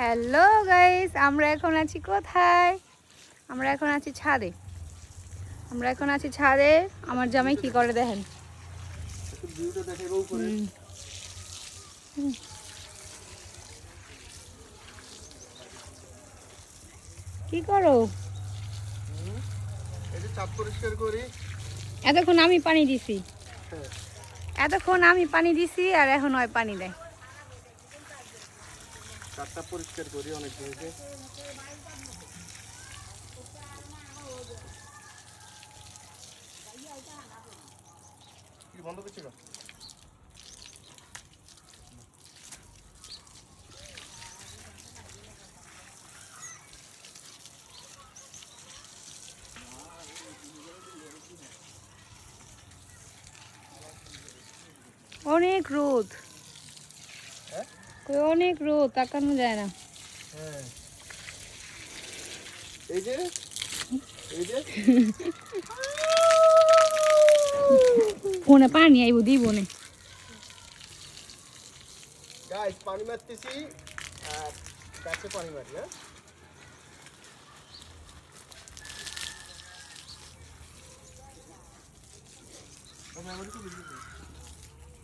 Hello guys, আমরা এখন আছি কোথায়? আমরা এখন আছি ছাদে। আমার জামাই কি করে দেখেন। কি করো? এতক্ষণ আমি পানি দিছি আর এখন হয় পানি দেয়। ছাদটা পরিষ্কার করি অনেক দিন থেকে। কি বন্ধ করছি না? অনেক রোদ, অনেক রোদ, তাকানো যায় না। হ্যাঁ, এই যে ফোনে পানি আইব দিব নে। গাইস পানি মারতেছি আর গাছে পানি মারি। হ্যাঁ